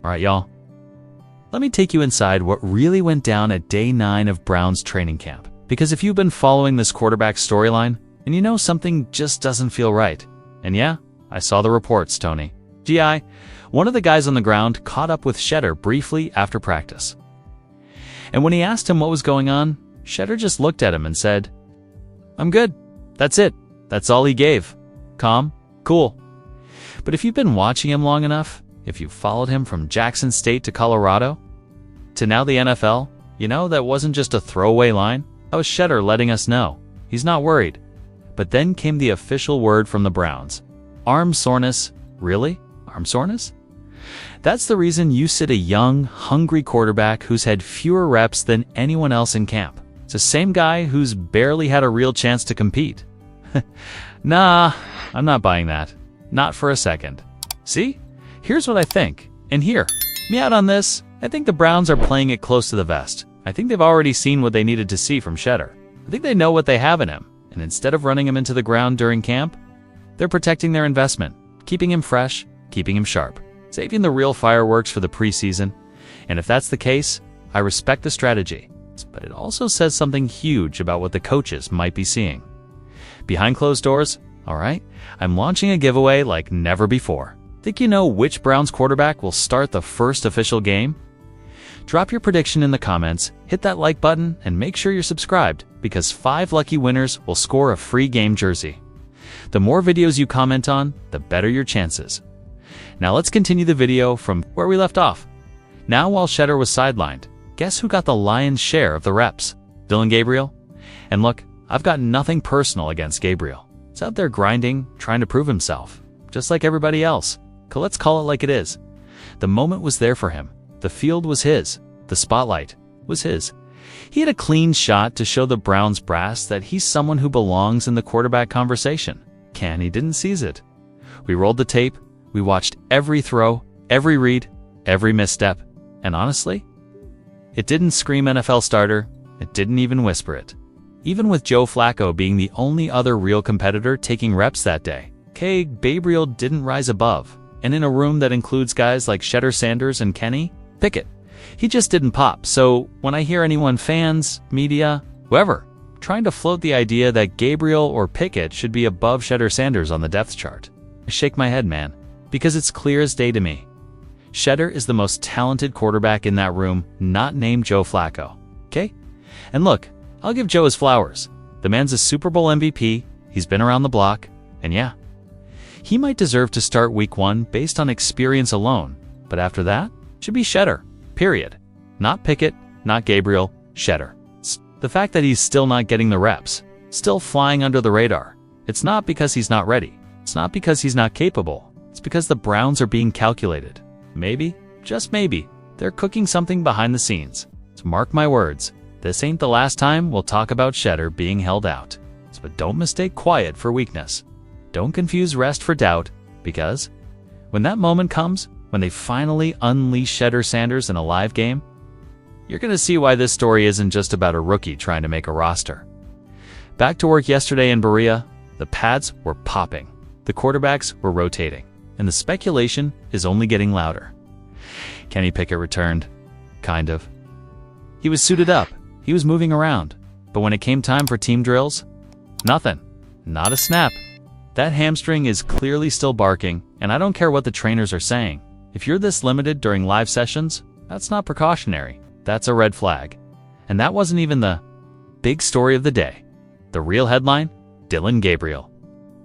Alright, y'all. Let me take you inside what really went down at day 9 of Brown's training camp. Because if you've been following this quarterback storyline, and you know something just doesn't feel right. And yeah, I saw the reports, Tony. GI, one of the guys on the ground caught up with Shedeur briefly after practice. And when he asked him what was going on, Shedeur just looked at him and said, "I'm good. That's it. That's all he gave. Calm, cool." But if you've been watching him long enough, if you followed him from Jackson State to Colorado, to now the NFL, you know that wasn't just a throwaway line. That was Shedeur letting us know he's not worried. But then came the official word from the Browns. Arm soreness. Really? Arm soreness? That's the reason you sit a young, hungry quarterback who's had fewer reps than anyone else in camp. It's the same guy who's barely had a real chance to compete. Nah, I'm not buying that. Not for a second. See? Here's what I think. And here, me out on this, I think the Browns are playing it close to the vest. I think they've already seen what they needed to see from Shedeur. I think they know what they have in him. And instead of running him into the ground during camp, they're protecting their investment, keeping him fresh, keeping him sharp, saving the real fireworks for the preseason. And if that's the case, I respect the strategy. But it also says something huge about what the coaches might be seeing. Behind closed doors, all right, I'm launching a giveaway like never before. Think you know which Browns quarterback will start the first official game? Drop your prediction in the comments, hit that like button, and make sure you're subscribed, because 5 lucky winners will score a free game jersey. The more videos you comment on, the better your chances. Now let's continue the video from where we left off. Now while Shedeur was sidelined, guess who got the lion's share of the reps? Dillon Gabriel? And look, I've got nothing personal against Gabriel. He's out there grinding, trying to prove himself, just like everybody else. Let's call it like it is. The moment was there for him. The field was his. The spotlight was his. He had a clean shot to show the Browns brass that he's someone who belongs in the quarterback conversation. Ken, he didn't seize it. We rolled the tape. We watched every throw, every read, every misstep. And honestly, it didn't scream NFL starter. It didn't even whisper it. Even with Joe Flacco being the only other real competitor taking reps that day, Gabriel didn't rise above. And in a room that includes guys like Shedeur Sanders and Kenny Pickett, he just didn't pop. So when I hear anyone, fans, media, whoever, trying to float the idea that Gabriel or Pickett should be above Shedeur Sanders on the depth chart, I shake my head, man, because it's clear as day to me. Shedeur is the most talented quarterback in that room, not named Joe Flacco. Okay? And look, I'll give Joe his flowers. The man's a Super Bowl MVP, he's been around the block, and yeah, he might deserve to start week 1 based on experience alone, but after that, it should be Shedeur, period. Not Pickett, not Gabriel, Shedeur. The fact that he's still not getting the reps, still flying under the radar, it's not because he's not ready. It's not because he's not capable. It's because the Browns are being calculated. Maybe, just maybe, they're cooking something behind the scenes. So mark my words, this ain't the last time we'll talk about Shedeur being held out. But don't mistake quiet for weakness. Don't confuse rest for doubt, because when that moment comes, when they finally unleash Shedeur Sanders in a live game, you're going to see why this story isn't just about a rookie trying to make a roster. Back to work yesterday in Berea, the pads were popping, the quarterbacks were rotating, and the speculation is only getting louder. Kenny Pickett returned. Kind of. He was suited up, he was moving around, but when it came time for team drills, nothing. Not a snap. That hamstring is clearly still barking, and I don't care what the trainers are saying. If you're this limited during live sessions, that's not precautionary. That's a red flag. And that wasn't even the big story of the day. The real headline? Dillon Gabriel.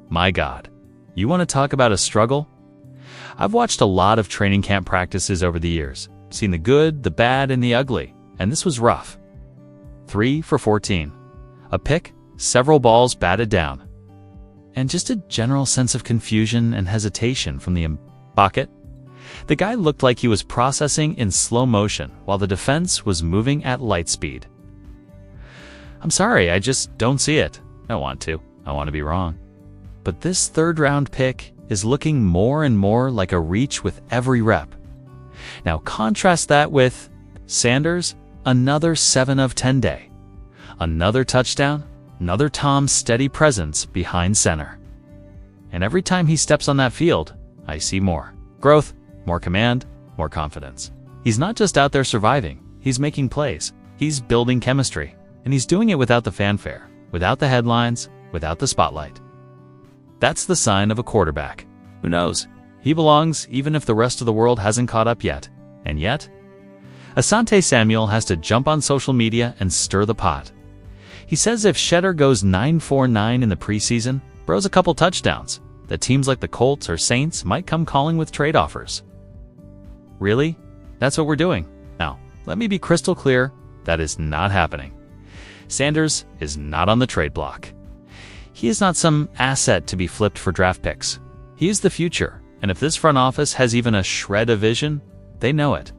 My God. You want to talk about a struggle? I've watched a lot of training camp practices over the years, seen the good, the bad, and the ugly, and this was rough. 3 for 14. A pick, several balls batted down, and just a general sense of confusion and hesitation from the pocket. The guy looked like he was processing in slow motion while the defense was moving at light speed. I'm sorry, I just don't see it. I want to. I want to be wrong. But this third-round pick is looking more and more like a reach with every rep. Now contrast that with Sanders, another 7 of 10 day. Another touchdown, another Tom's steady presence behind center. And every time he steps on that field, I see more growth, more command, more confidence. He's not just out there surviving, he's making plays, he's building chemistry, and he's doing it without the fanfare, without the headlines, without the spotlight. That's the sign of a quarterback. Who knows? He belongs even if the rest of the world hasn't caught up yet. And yet, Asante Samuel has to jump on social media and stir the pot. He says if Shedeur goes 9-4-9 in the preseason, throws a couple touchdowns, that teams like the Colts or Saints might come calling with trade offers. Really? That's what we're doing? Now, let me be crystal clear, that is not happening. Sanders is not on the trade block. He is not some asset to be flipped for draft picks. He is the future, and if this front office has even a shred of vision, they know it.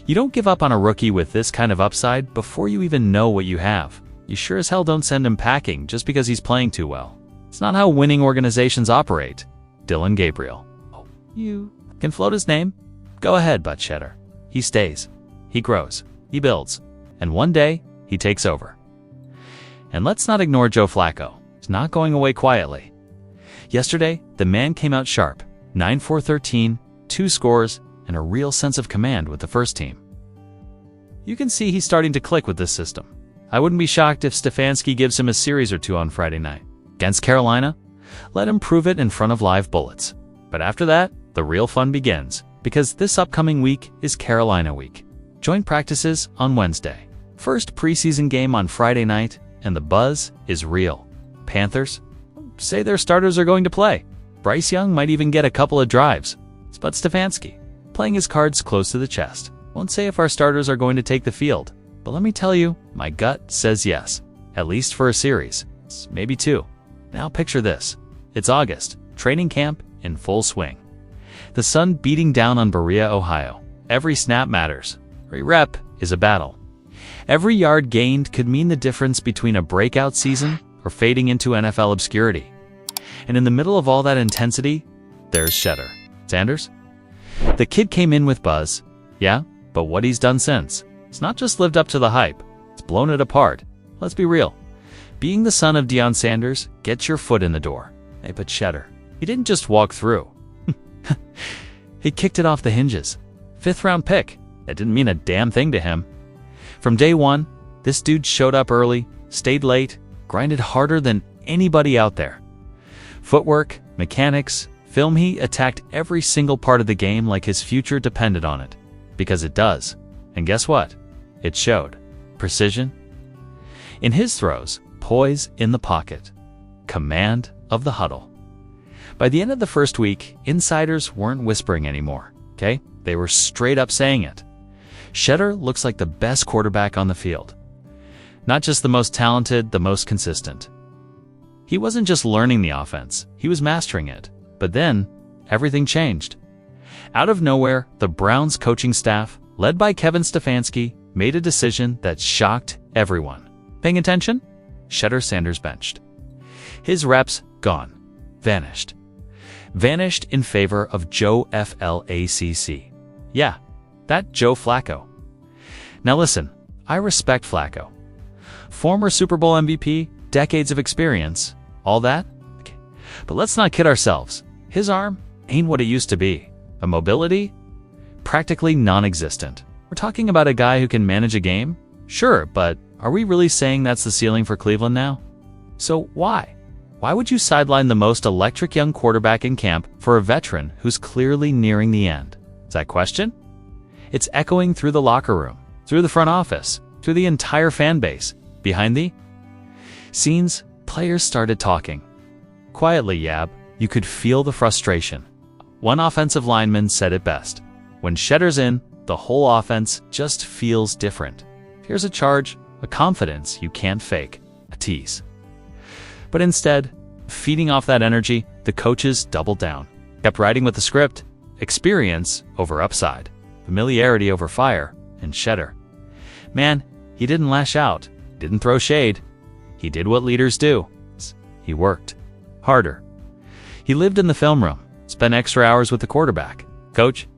You don't give up on a rookie with this kind of upside before you even know what you have. You sure as hell don't send him packing just because he's playing too well. It's not how winning organizations operate. Dylan Gabriel. Oh, you can float his name? Go ahead, but Shedeur. He stays. He grows. He builds. And one day, he takes over. And let's not ignore Joe Flacco. He's not going away quietly. Yesterday, the man came out sharp. 9-4-13, 2 scores, and a real sense of command with the first team. You can see he's starting to click with this system. I wouldn't be shocked if Stefanski gives him a series or 2 on Friday night. Against Carolina, let him prove it in front of live bullets. But after that, the real fun begins, because this upcoming week is Carolina week. Joint practices on Wednesday. First preseason game on Friday night, and the buzz is real. Panthers say their starters are going to play. Bryce Young might even get a couple of drives. But Stefanski, playing his cards close to the chest, won't say if our starters are going to take the field. But let me tell you, my gut says yes. At least for a series. Maybe 2. Now picture this. It's August. Training camp in full swing. The sun beating down on Berea, Ohio. Every snap matters. Every rep is a battle. Every yard gained could mean the difference between a breakout season or fading into NFL obscurity. And in the middle of all that intensity, there's Shedeur. Sanders? The kid came in with buzz. Yeah, but what he's done since. It's not just lived up to the hype. It's blown it apart. Let's be real. Being the son of Deion Sanders gets your foot in the door. Hey, but Shedeur, he didn't just walk through. He kicked it off the hinges. 5th-round pick. That didn't mean a damn thing to him. From day one, this dude showed up early, stayed late, grinded harder than anybody out there. Footwork, mechanics, film, he attacked every single part of the game like his future depended on it. Because it does. And guess what? It showed. Precision in his throws, poise in the pocket, command of the huddle. By the end of the first week, insiders weren't whispering anymore, okay? They were straight up saying it. Shedeur looks like the best quarterback on the field. Not just the most talented, the most consistent. He wasn't just learning the offense, he was mastering it. But then, everything changed. Out of nowhere, the Browns coaching staff, led by Kevin Stefanski, made a decision that shocked everyone. Paying attention? Shedeur Sanders benched. His reps gone. Vanished. Vanished in favor of Joe Flacco. Yeah, that Joe Flacco. Now listen, I respect Flacco. Former Super Bowl MVP, decades of experience, all that. Okay. But let's not kid ourselves. His arm ain't what it used to be. A mobility? Practically non-existent. We're talking about a guy who can manage a game? Sure, but are we really saying that's the ceiling for Cleveland now? So why? Why would you sideline the most electric young quarterback in camp for a veteran who's clearly nearing the end? Is that question? It's echoing through the locker room, through the front office, through the entire fan base. Behind the scenes, players started talking. Quietly, Yab, you could feel the frustration. One offensive lineman said it best. When Shedeur's in, the whole offense just feels different. Here's a charge, a confidence you can't fake, a tease. But instead, feeding off that energy, the coaches doubled down, kept writing with the script, experience over upside, familiarity over fire, and Shedeur. Man, he didn't lash out, didn't throw shade. He did what leaders do. He worked harder. He lived in the film room, spent extra hours with the quarterback, coach,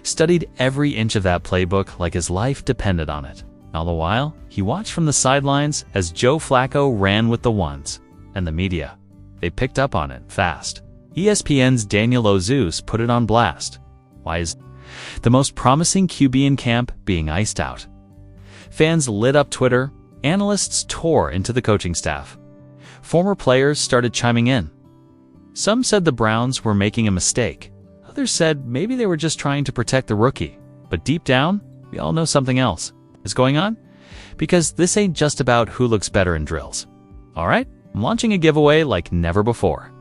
studied every inch of that playbook like his life depended on it. All the while, he watched from the sidelines as Joe Flacco ran with the ones. And the media, they picked up on it fast. ESPN's Daniel Ozus put it on blast. Why is the most promising QB in camp being iced out. Fans lit up Twitter, analysts tore into the coaching staff. Former players started chiming in. Some said the Browns were making a mistake. Others said maybe they were just trying to protect the rookie. But deep down, we all know something else is going on. Because this ain't just about who looks better in drills. Alright, I'm launching a giveaway like never before.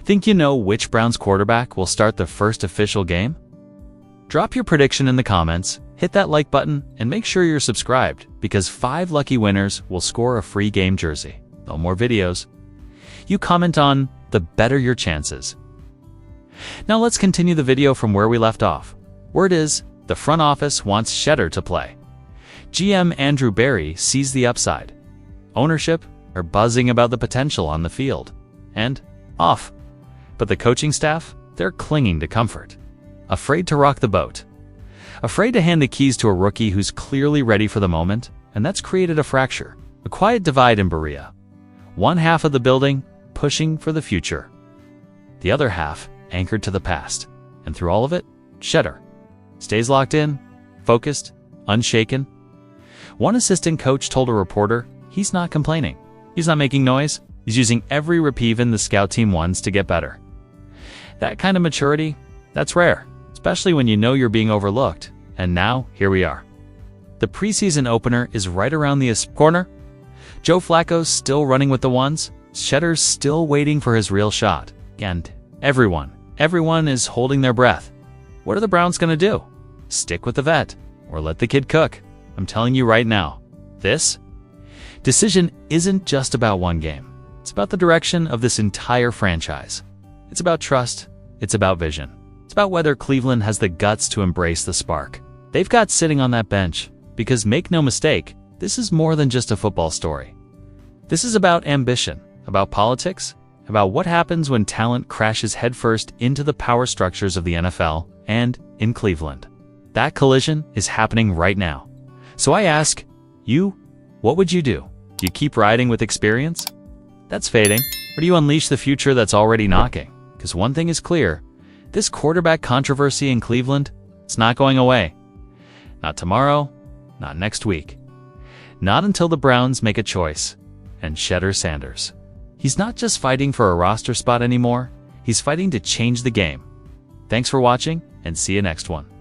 Think you know which Browns quarterback will start the first official game? Drop your prediction in the comments, hit that like button, and make sure you're subscribed, because 5 lucky winners will score a free game jersey. No more videos. You comment on, the better your chances. Now let's continue the video from where we left off. Word is, the front office wants Shedeur to play. GM Andrew Berry sees the upside. Ownership are buzzing about the potential on the field. And off. But the coaching staff, they're clinging to comfort. Afraid to rock the boat. Afraid to hand the keys to a rookie who's clearly ready for the moment, and that's created a fracture. A quiet divide in Berea. One half of the building pushing for the future. The other half anchored to the past. And through all of it, Shedeur stays locked in, focused, unshaken. One assistant coach told a reporter he's not complaining. He's not making noise. He's using every reprieve the scout team wants to get better. That kind of maturity, that's rare, especially when you know you're being overlooked. And now, here we are. The preseason opener is right around the corner. Joe Flacco's still running with the ones. Shedeur's still waiting for his real shot. And everyone is holding their breath. What are the Browns going to do? Stick with the vet or let the kid cook? I'm telling you right now, this decision isn't just about one game. It's about the direction of this entire franchise. It's about trust. It's about vision. It's about whether Cleveland has the guts to embrace the spark they've got sitting on that bench. Because make no mistake, this is more than just a football story. This is about ambition, about politics, about what happens when talent crashes headfirst into the power structures of the NFL and in Cleveland. That collision is happening right now. So I ask, you, what would you do? Do you keep riding with experience? That's fading. Or do you unleash the future that's already knocking? Because one thing is clear, this quarterback controversy in Cleveland, it's not going away. Not tomorrow, not next week. Not until the Browns make a choice. And Shedeur Sanders. He's not just fighting for a roster spot anymore, he's fighting to change the game. Thanks for watching, and see you next one.